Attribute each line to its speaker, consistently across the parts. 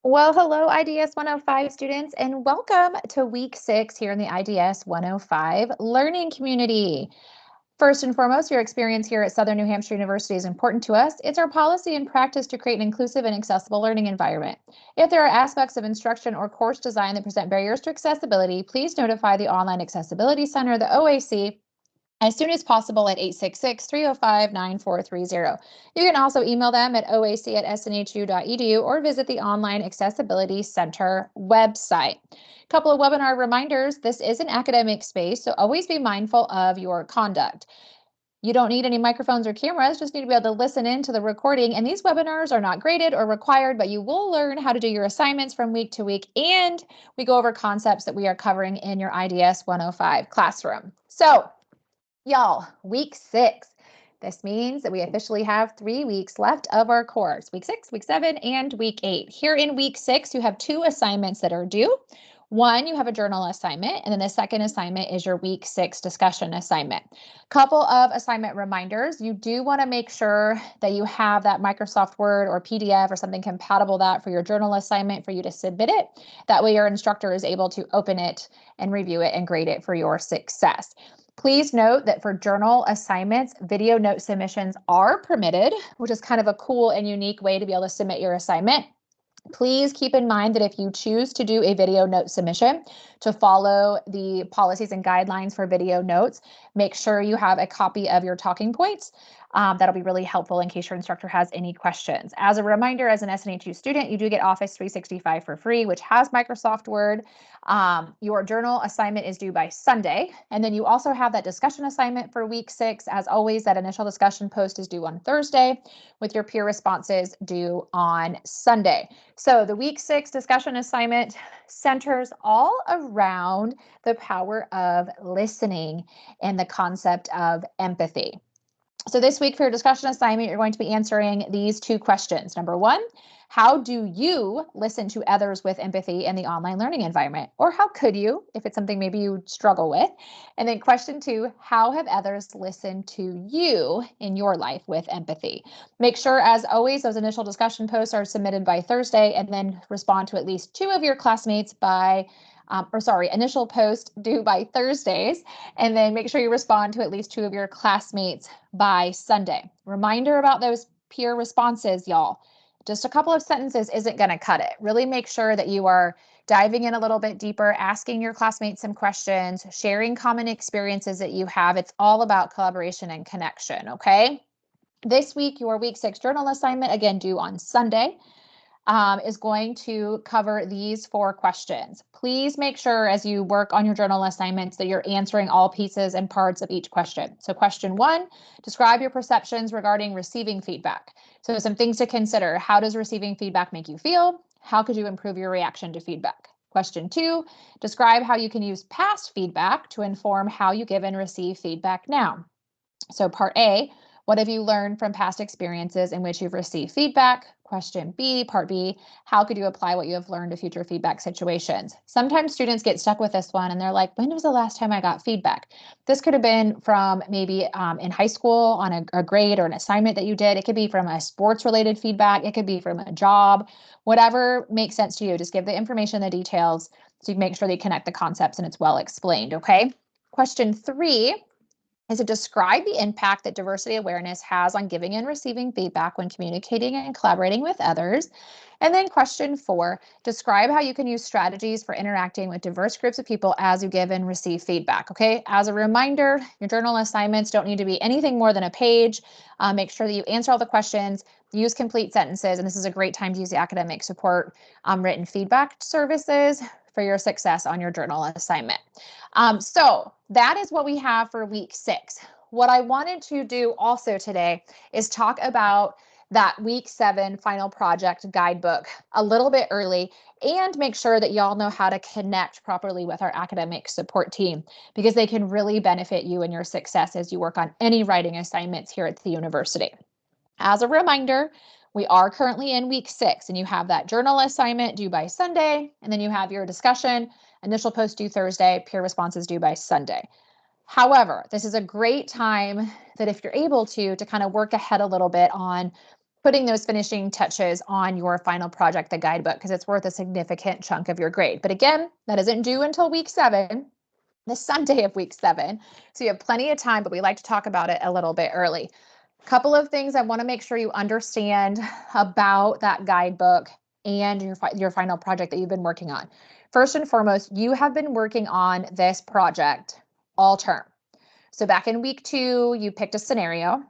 Speaker 1: Well, hello, IDS 105 students, and welcome to week 6 here in the IDS 105 learning community. First and foremost, your experience here at Southern New Hampshire University is important to us. It's our policy and practice to create an inclusive and accessible learning environment. If there are aspects of instruction or course design that present barriers to accessibility, please notify the Online Accessibility Center, the OAC, as soon as possible at 866-305-9430. You can also email them at oac@snhu.edu or visit the Online Accessibility Center website. Couple of webinar reminders. This is an academic space, so always be mindful of your conduct. You don't need any microphones or cameras, just need to be able to listen in to the recording. And these webinars are not graded or required, but you will learn how to do your assignments from week to week. And we go over concepts that we are covering in your IDS 105 classroom. So, y'all, week 6. This means that we officially have 3 weeks left of our course, week 6, week 7, and week 8. Here in week 6, you have 2 assignments that are due. One, you have a journal assignment, and then the second assignment is your week 6 discussion assignment. Couple of assignment reminders. You do want to make sure that you have that Microsoft Word or PDF or something compatible that for your journal assignment for you to submit it. That way your instructor is able to open it and review it and grade it for your success. Please note that for journal assignments, video note submissions are permitted, which is kind of a cool and unique way to be able to submit your assignment. Please keep in mind that if you choose to do a video note submission to follow the policies and guidelines for video notes, make sure you have a copy of your talking points. That'll be really helpful in case your instructor has any questions. As a reminder, as an SNHU student, you do get Office 365 for free, which has Microsoft Word. Your journal assignment is due by Sunday. And then you also have that discussion assignment for week 6. As always, that initial discussion post is due on Thursday with your peer responses due on Sunday. So the week 6 discussion assignment centers all around the power of listening and the concept of empathy. So this week for your discussion assignment, you're going to be answering these 2 questions. Number 1, how do you listen to others with empathy in the online learning environment? Or how could you, if it's something maybe you struggle with? And then question 2, how have others listened to you in your life with empathy? Make sure, as always, those initial discussion posts are submitted by Thursday, and then respond to at least 2 of your classmates by initial post due by Thursdays, and then make sure you respond to at least 2 of your classmates by Sunday. Reminder about those peer responses, y'all. Just a couple of sentences isn't going to cut it. Really make sure that you are diving in a little bit deeper, asking your classmates some questions, sharing common experiences that you have. It's all about collaboration and connection, okay? This week, your week 6 journal assignment, again, due on Sunday, is going to cover these 4 questions. Please make sure as you work on your journal assignments that you're answering all pieces and parts of each question. So question 1, describe your perceptions regarding receiving feedback. So some things to consider. How does receiving feedback make you feel? How could you improve your reaction to feedback? Question 2, describe how you can use past feedback to inform how you give and receive feedback now. So part A, what have you learned from past experiences in which you've received feedback? Question B, part B, how could you apply what you have learned to future feedback situations? Sometimes students get stuck with this one and they're like, when was the last time I got feedback? This could have been from maybe in high school on a grade or an assignment that you did. It could be from a sports related feedback. It could be from a job, whatever makes sense to you. Just give the information, the details, so you can make sure they connect the concepts and it's well explained, okay? Question 3 is to describe the impact that diversity awareness has on giving and receiving feedback when communicating and collaborating with others. And then question 4, describe how you can use strategies for interacting with diverse groups of people as you give and receive feedback, okay? As a reminder, your journal assignments don't need to be anything more than a page. Make sure that you answer all the questions, use complete sentences, and this is a great time to use the academic support written feedback services for your success on your journal assignment. So that is what we have for week 6. What I wanted to do also today is talk about that week 7 final project guidebook a little bit early and make sure that y'all know how to connect properly with our academic support team, because they can really benefit you and your success as you work on any writing assignments here at the university. As a reminder, we are currently in week 6 and you have that journal assignment due by Sunday, and then you have your discussion, initial post due Thursday, peer responses due by Sunday. However, this is a great time that if you're able to kind of work ahead a little bit on putting those finishing touches on your final project, the guidebook, because it's worth a significant chunk of your grade. But again, that isn't due until week 7, the Sunday of week 7. So you have plenty of time, but we like to talk about it a little bit early. Couple of things I want to make sure you understand about that guidebook and your final project that you've been working on. First and foremost, you have been working on this project all term. So back in week 2, you picked a scenario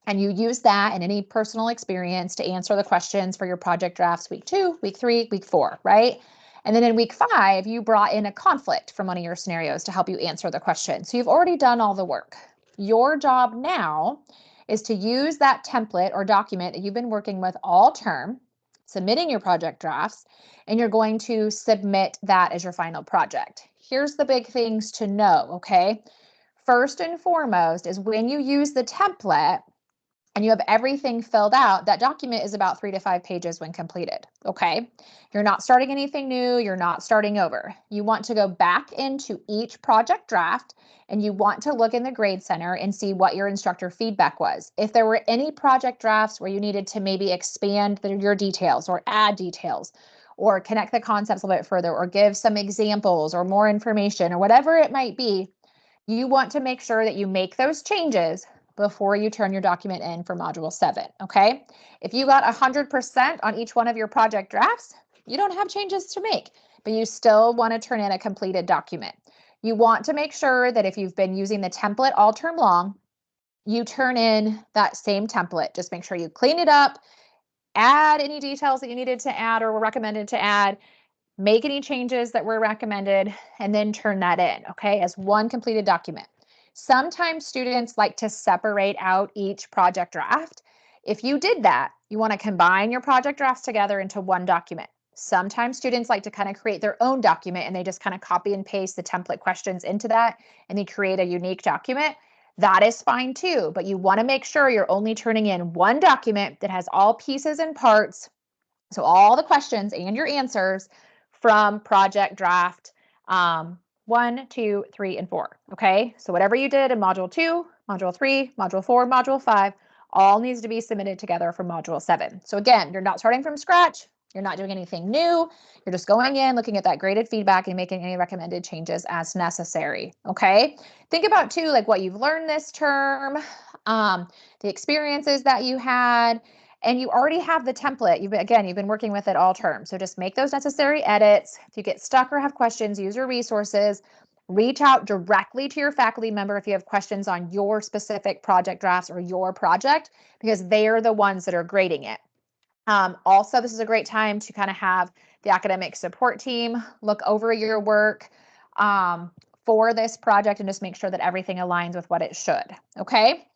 Speaker 1: and you used that and any personal experience to answer the questions for your project drafts week 2, week 3, week 4, right? And then in week 5, you brought in a conflict from one of your scenarios to help you answer the question. So you've already done all the work. Your job now is to use that template or document that you've been working with all term, submitting your project drafts, and you're going to submit that as your final project. Here's the big things to know, okay? First and foremost is when you use the template and you have everything filled out, that document is about 3 to 5 pages when completed, okay? You're not starting anything new, you're not starting over. You want to go back into each project draft and you want to look in the Grade Center and see what your instructor feedback was. If there were any project drafts where you needed to maybe expand your details or add details or connect the concepts a little bit further or give some examples or more information or whatever it might be, you want to make sure that you make those changes before you turn your document in for Module 7, okay? If you got 100% on each one of your project drafts, you don't have changes to make, but you still want to turn in a completed document. You want to make sure that if you've been using the template all term long, you turn in that same template. Just make sure you clean it up, add any details that you needed to add or were recommended to add, make any changes that were recommended, and then turn that in, okay, as one completed document. Sometimes students like to separate out each project draft. If you did that, you want to combine your project drafts together into one document. Sometimes students like to kind of create their own document and they just kind of copy and paste the template questions into that and they create a unique document. That is fine too, but you want to make sure you're only turning in one document that has all pieces and parts, so all the questions and your answers from project draft 1, 2, 3, and 4, okay? So whatever you did in Module 2, Module 3, Module 4, Module 5, all needs to be submitted together for Module 7. So again, you're not starting from scratch. You're not doing anything new. You're just going in, looking at that graded feedback and making any recommended changes as necessary, okay? Think about too, like what you've learned this term, the experiences that you had, and you already have the template. You've been working with it all term. So just make those necessary edits. If you get stuck or have questions, use your resources. Reach out directly to your faculty member if you have questions on your specific project drafts or your project, because they are the ones that are grading it. Also, this is a great time to kind of have the academic support team look over your work for this project and just make sure that everything aligns with what it should. Okay.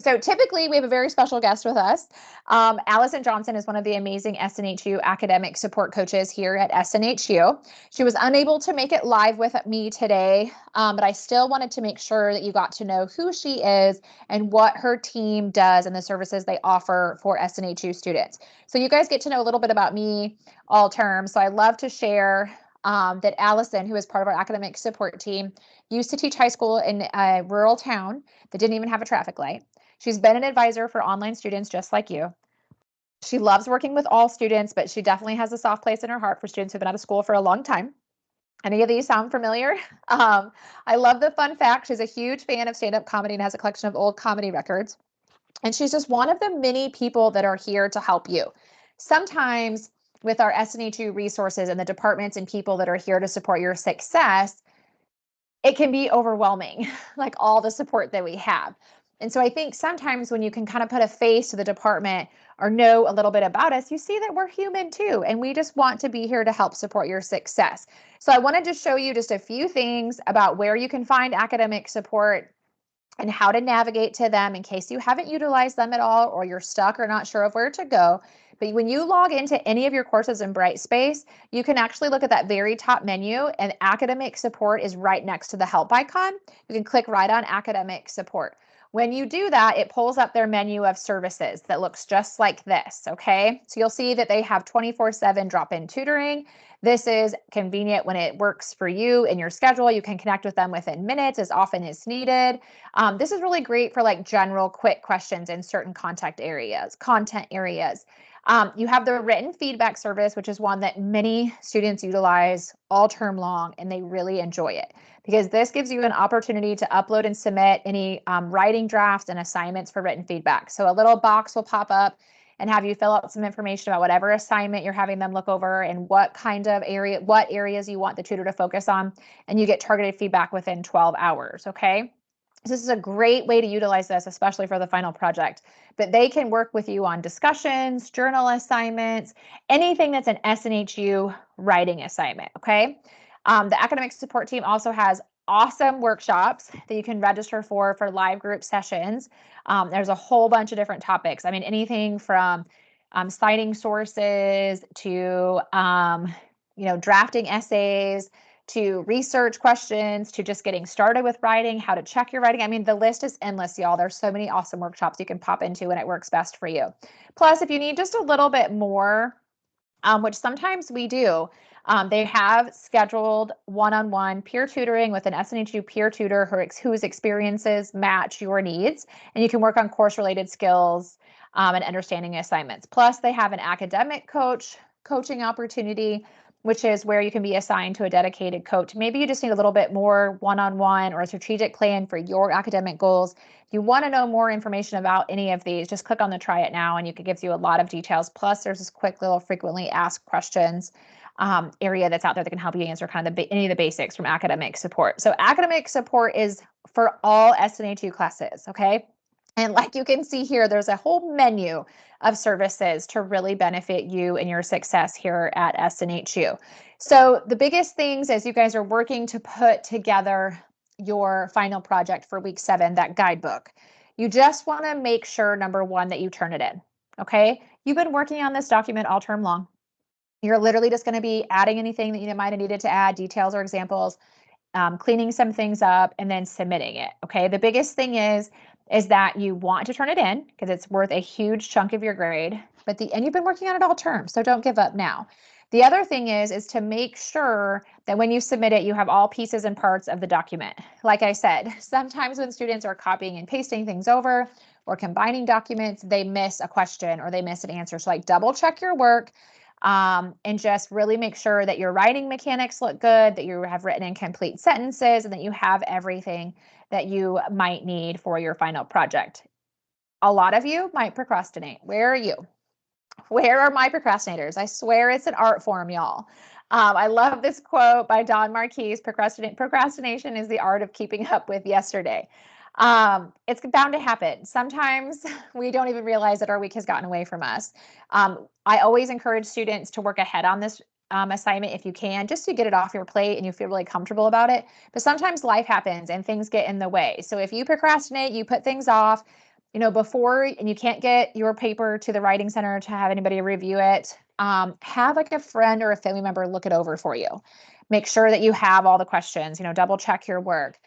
Speaker 1: So typically we have a very special guest with us. Allison Johnson is one of the amazing SNHU academic support coaches here at SNHU. She was unable to make it live with me today, but I still wanted to make sure that you got to know who she is and what her team does and the services they offer for SNHU students. So you guys get to know a little bit about me all term. So I love to share that Allison, who is part of our academic support team, used to teach high school in a rural town that didn't even have a traffic light. She's been an advisor for online students just like you. She loves working with all students, but she definitely has a soft place in her heart for students who've been out of school for a long time. Any of these sound familiar? I love the fun fact. She's a huge fan of stand-up comedy and has a collection of old comedy records. And she's just one of the many people that are here to help you. Sometimes with our SNHU resources and the departments and people that are here to support your success, it can be overwhelming, like all the support that we have. And so I think sometimes when you can kind of put a face to the department or know a little bit about us, you see that we're human too. And we just want to be here to help support your success. So I wanted to show you just a few things about where you can find academic support and how to navigate to them in case you haven't utilized them at all or you're stuck or not sure of where to go. But when you log into any of your courses in Brightspace, you can actually look at that very top menu and academic support is right next to the help icon. You can click right on academic support. When you do that, it pulls up their menu of services that looks just like this, okay? So you'll see that they have 24/7 drop-in tutoring. This is convenient when it works for you in your schedule. You can connect with them within minutes as often as needed. This is really great for like general quick questions in certain content areas. You have the written feedback service, which is one that many students utilize all term long, and they really enjoy it because this gives you an opportunity to upload and submit any writing drafts and assignments for written feedback. So a little box will pop up and have you fill out some information about whatever assignment you're having them look over and what areas you want the tutor to focus on, and you get targeted feedback within 12 hours, okay? So this is a great way to utilize this, especially for the final project. But they can work with you on discussions, journal assignments, anything that's an SNHU writing assignment, okay? The academic support team also has awesome workshops that you can register for live group sessions. There's a whole bunch of different topics. I mean, anything from citing sources to, drafting essays, to research questions, to just getting started with writing, how to check your writing. I mean, the list is endless, y'all. There's so many awesome workshops you can pop into and it works best for you. Plus, if you need just a little bit more, which sometimes we do, they have scheduled one-on-one peer tutoring with an SNHU peer tutor whose experiences match your needs, and you can work on course-related skills and understanding assignments. Plus, they have an academic coaching opportunity, which is where you can be assigned to a dedicated coach. Maybe you just need a little bit more one-on-one or a strategic plan for your academic goals. If you want to know more information about any of these, just click on the Try It Now and it gives you a lot of details. Plus, there's this quick little frequently asked questions area that's out there that can help you answer kind of any of the basics from academic support. So academic support is for all SNHU classes, okay? And like you can see here, there's a whole menu of services to really benefit you and your success here at SNHU. So the biggest things as you guys are working to put together your final project for week 7, that guidebook, you just want to make sure, number one, that you turn it in, okay? You've been working on this document all term long. You're literally just going to be adding anything that you might have needed to add, details or examples, cleaning some things up, and then submitting it, okay? The biggest thing is that you want to turn it in because it's worth a huge chunk of your grade, and you've been working on it all term, so don't give up now. The other thing is to make sure that when you submit it, you have all pieces and parts of the document. Like I said, sometimes when students are copying and pasting things over or combining documents, they miss a question or they miss an answer. So like double check your work and just really make sure that your writing mechanics look good, that you have written in complete sentences, and that you have everything that you might need for your final project. A lot of you might procrastinate. Where are you? Where are my procrastinators? I swear it's an art form, y'all. I love this quote by Don Marquis. Procrastination is the art of keeping up with yesterday. It's bound to happen. Sometimes we don't even realize that our week has gotten away from us. I always encourage students to work ahead on this assignment if you can, just to get it off your plate and you feel really comfortable about it. But sometimes life happens and things get in the way. So if you procrastinate, you put things off, before, and you can't get your paper to the writing center to have anybody review it, have like a friend or a family member look it over for you. Make sure that you have all the questions, double check your work.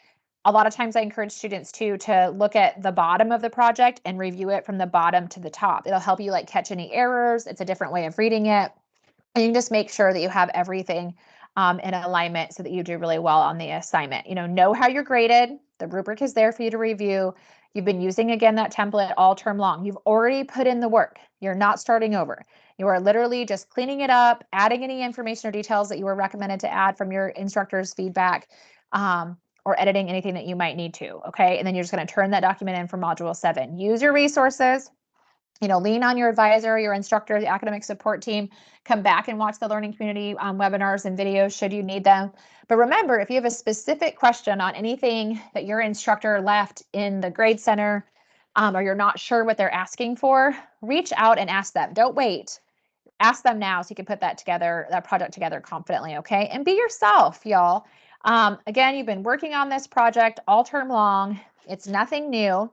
Speaker 1: A lot of times I encourage students to look at the bottom of the project and review it from the bottom to the top. It'll help you like catch any errors. It's a different way of reading it. And you can just make sure that you have everything in alignment so that you do really well on the assignment. Know how you're graded. The rubric is there for you to review. You've been using, again, that template all term long. You've already put in the work. You're not starting over. You are literally just cleaning it up, adding any information or details that you were recommended to add from your instructor's feedback, or editing anything that you might need to, okay? And then you're just going to turn that document in for Module 7. Use your resources. Lean on your advisor, your instructor, the academic support team. Come back and watch the learning community webinars and videos should you need them. But remember, if you have a specific question on anything that your instructor left in the grade center, or you're not sure what they're asking for, reach out and ask them. Don't wait. Ask them now so you can put that project together confidently, okay? And be yourself, y'all. Again, you've been working on this project all term long. It's nothing new.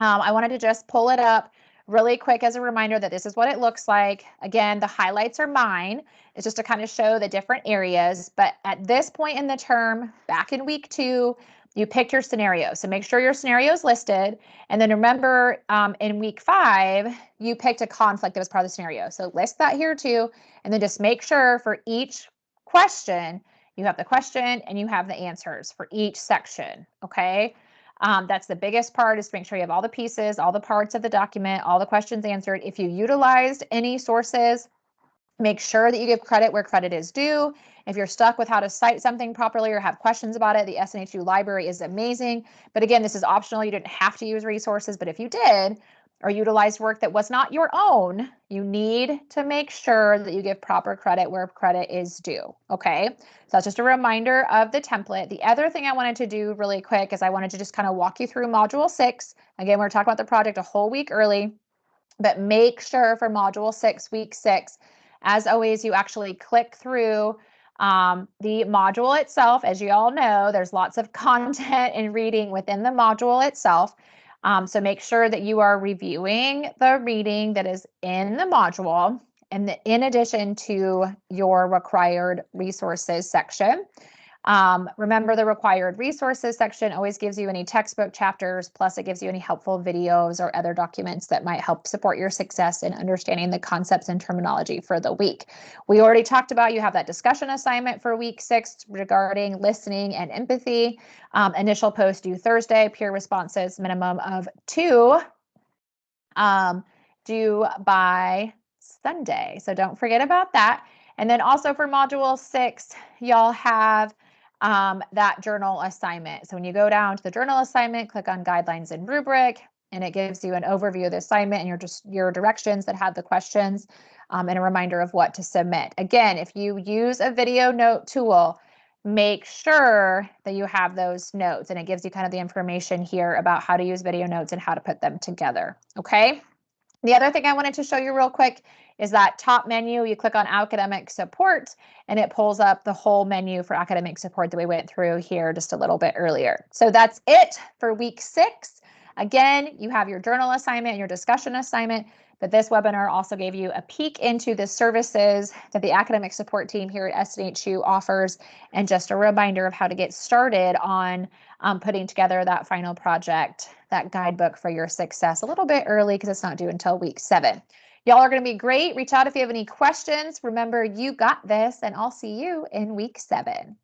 Speaker 1: I wanted to just pull it up really quick as a reminder that this is what it looks like. Again, the highlights are mine. It's just to kind of show the different areas. But at this point in the term, back in week 2, you picked your scenario. So make sure your scenario is listed. And then remember, in week 5, you picked a conflict that was part of the scenario. So list that here too. And then just make sure for each question, you have the question and you have the answers for each section. Okay. That's the biggest part, is to make sure you have all the pieces, all the parts of the document, all the questions answered. If you utilized any sources, make sure that you give credit where credit is due. If you're stuck with how to cite something properly or have questions about it, the SNHU library is amazing. But again, this is optional. You didn't have to use resources, but if you did or utilized work that was not your own, you need to make sure that you give proper credit where credit is due. Okay, so that's just a reminder of the template. The other thing I wanted to do really quick is I wanted to just kind of walk you through Module 6. Again, we're talking about the project a whole week early, but make sure for Module 6, Week 6, as always, you actually click through the module itself. As you all know, there's lots of content and reading within the module itself. So make sure that you are reviewing the reading that is in the module, and in addition to your required resources section. Remember, the required resources section always gives you any textbook chapters, plus it gives you any helpful videos or other documents that might help support your success in understanding the concepts and terminology for the week. We already talked about, you have that discussion assignment for week 6 regarding listening and empathy. Initial post due Thursday, peer responses, minimum of 2, due by Sunday. So don't forget about that. And then also for Module 6, y'all have that journal assignment. So when you go down to the journal assignment, click on guidelines and rubric, and it gives you an overview of the assignment and your directions that have the questions, and a reminder of what to submit. Again, if you use a video note tool, make sure that you have those notes, and it gives you kind of the information here about how to use video notes and how to put them together. Okay. The other thing I wanted to show you real quick is that top menu. You click on academic support and it pulls up the whole menu for academic support that we went through here just a little bit earlier. So that's it for week 6. Again, you have your journal assignment and your discussion assignment, but this webinar also gave you a peek into the services that the academic support team here at SNHU offers, and just a reminder of how to get started on putting together that final project, that guidebook for your success, a little bit early because it's not due until week 7. Y'all are going to be great. Reach out if you have any questions. Remember, you got this, and I'll see you in week 7.